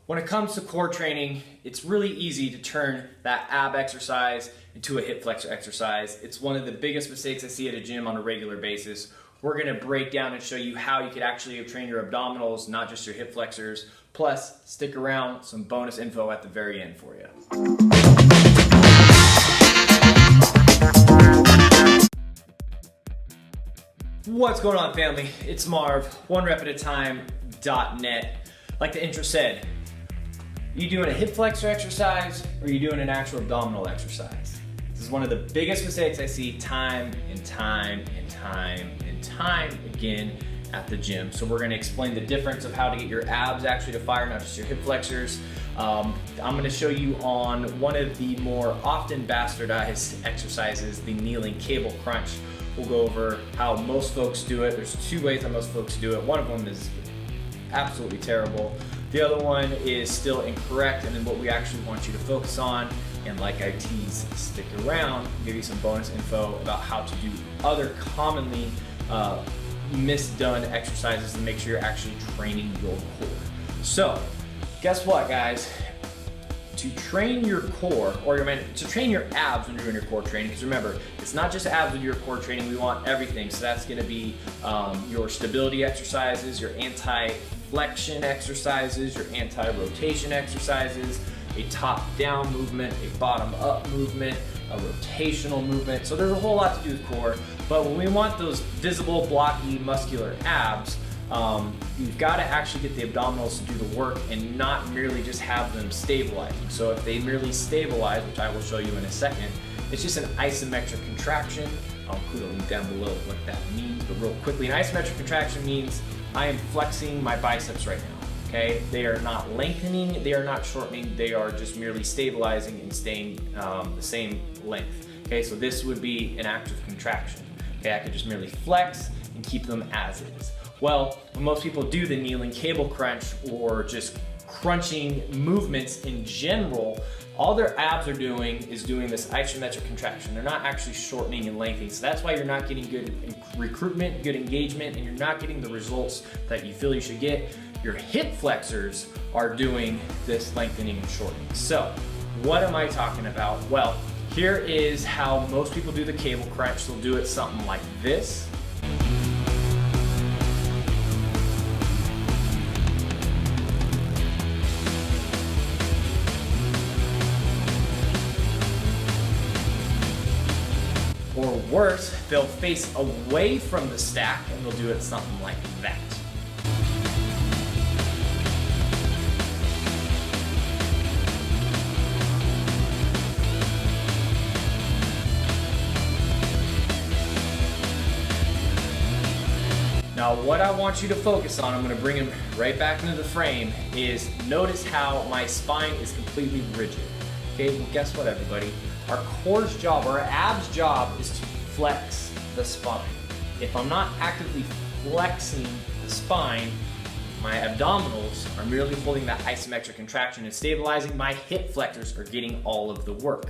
When it comes to core training, it's really easy to turn that ab exercise into a hip flexor exercise. It's one of the biggest mistakes I see at a gym on a regular basis. We're gonna break down and show you how you could actually train your abdominals, not just your hip flexors. Plus, stick around, some bonus info at the very end for you. What's going on, family? It's Marv, onerep@a-time.net. Like the intro said, you doing a hip flexor exercise or are you doing an actual abdominal exercise? This is one of the biggest mistakes I see time and time again at the gym. So we're going to explain the difference of how to get your abs actually to fire, not just your hip flexors. I'm going to show you on one of the more often bastardized exercises, the kneeling cable crunch. We'll go over how most folks do it. There's two ways that most folks do it. One of them is absolutely terrible. The other one is still incorrect, and then what we actually want you to focus on. And like I tease, stick around, I'll give you some bonus info about how to do other commonly misdone exercises to make sure you're actually training your core. So, guess what, guys? To train your core, or to train your abs when you're doing your core training, because remember, it's not just abs when you're core training, we want everything. So that's gonna be your stability exercises, your anti-flexion exercises, your anti-rotation exercises, a top-down movement, a bottom-up movement, a rotational movement. So there's a whole lot to do with core, but when we want those visible, blocky, muscular abs, you've got to actually get the abdominals to do the work and not merely just have them stabilizing. So if they merely stabilize, which I will show you in a second, it's just an isometric contraction. I'll include a link down below what that means, but real quickly, an isometric contraction means I am flexing my biceps right now, okay? They are not lengthening, they are not shortening, they are just merely stabilizing and staying the same length, okay? So this would be an active contraction, okay? I could just merely flex and keep them as is. Well, when most people do the kneeling cable crunch or just crunching movements in general, all their abs are doing is doing this isometric contraction. They're not actually shortening and lengthening. So that's why you're not getting good recruitment, good engagement, and you're not getting the results that you feel you should get. Your hip flexors are doing this lengthening and shortening. So what am I talking about? Well, here is how most people do the cable crunch. They'll do it something like this. Or worse, they'll face away from the stack and they'll do it something like that. Now what I want you to focus on, I'm going to bring him right back into the frame, is notice how my spine is completely rigid. Okay, well guess what, everybody? Our core's job, our abs' job is to flex the spine. If I'm not actively flexing the spine, my abdominals are merely holding that isometric contraction and stabilizing. My hip flexors are getting all of the work.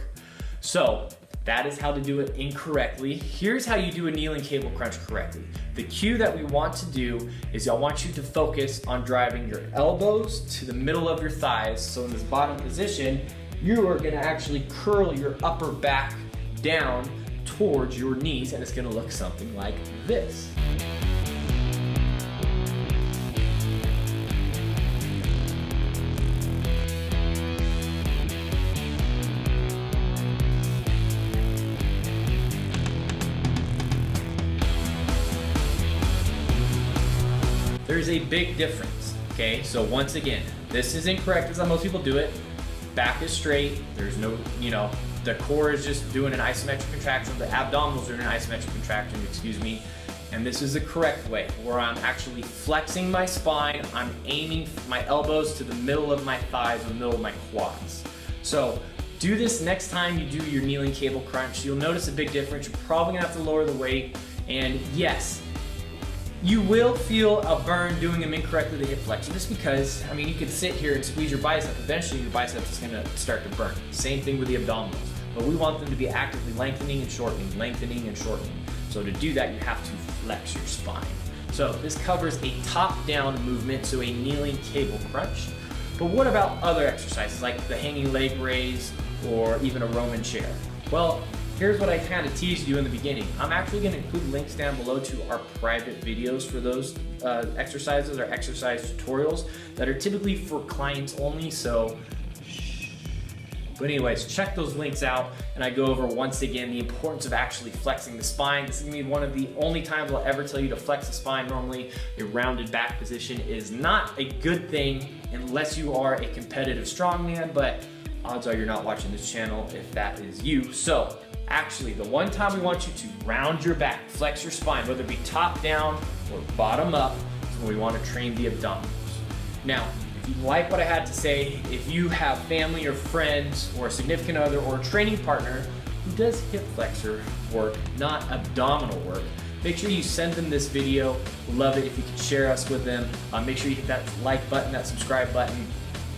So that is how to do it incorrectly. Here's how you do a kneeling cable crunch correctly. The cue that we want to do is I want you to focus on driving your elbows to the middle of your thighs. So in this bottom position, you are gonna actually curl your upper back down towards your knees, and it's gonna look something like this. There's a big difference, okay? So once again, this is incorrect as how most people do it. Back is straight, there's no, the core is just doing an isometric contraction, the abdominals are doing an isometric contraction, excuse me, and this is the correct way, where I'm actually flexing my spine, I'm aiming my elbows to the middle of my thighs, the middle of my quads. So do this next time you do your kneeling cable crunch. You'll notice a big difference. You're probably gonna have to lower the weight, and yes, you will feel a burn doing them incorrectly the hip flexion, just because, I mean, you could sit here and squeeze your bicep. Eventually your biceps is gonna start to burn. Same thing with the abdominals. But we want them to be actively lengthening and shortening, lengthening and shortening. So to do that, you have to flex your spine. So this covers a top-down movement, so a kneeling cable crunch. But what about other exercises like the hanging leg raise or even a Roman chair? Well, here's what I kind of teased you in the beginning. I'm actually going to include links down below to our private videos for those exercises or exercise tutorials that are typically for clients only, so but anyways, check those links out, and I go over once again the importance of actually flexing the spine. This is gonna be one of the only times I'll ever tell you to flex the spine. Normally, a rounded back position is not a good thing unless you are a competitive strongman, but odds are you're not watching this channel if that is you. So actually, the one time we want you to round your back, flex your spine, whether it be top down or bottom up, is when we want to train the abdominals. Now, if you like what I had to say, if you have family or friends or a significant other or a training partner who does hip flexor work, not abdominal work, make sure you send them this video. We'd love it if you could share us with them. Make sure you hit that like button, that subscribe button,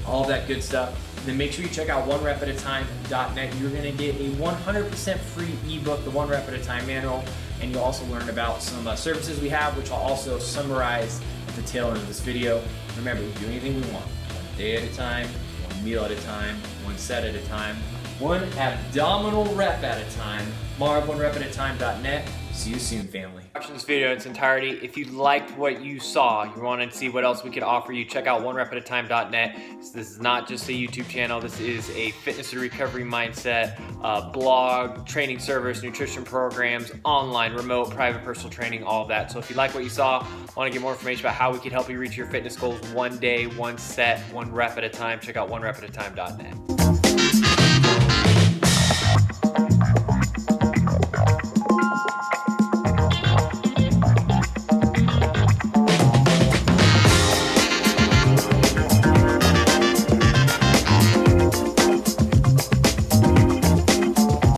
all that good stuff. And then make sure you check out onerepataTime.net. You're gonna get a 100% free ebook, the One Rep at a Time manual, and you'll also learn about some services we have, which I'll also summarize at the tail end of this video. Remember, we do anything we want, one day at a time, one meal at a time, one set at a time, one abdominal rep at a time. Marv, onerepataTime.net. See you soon, family. Watching this video in its entirety, if you liked what you saw, you wanted to see what else we could offer you, check out onerepataTime.net. So this is not just a YouTube channel, this is a fitness and recovery mindset, blog, training service, nutrition programs, online, remote, private personal training, all of that. So if you like what you saw, want to get more information about how we can help you reach your fitness goals one day, one set, one rep at a time, check out onerepataTime.net.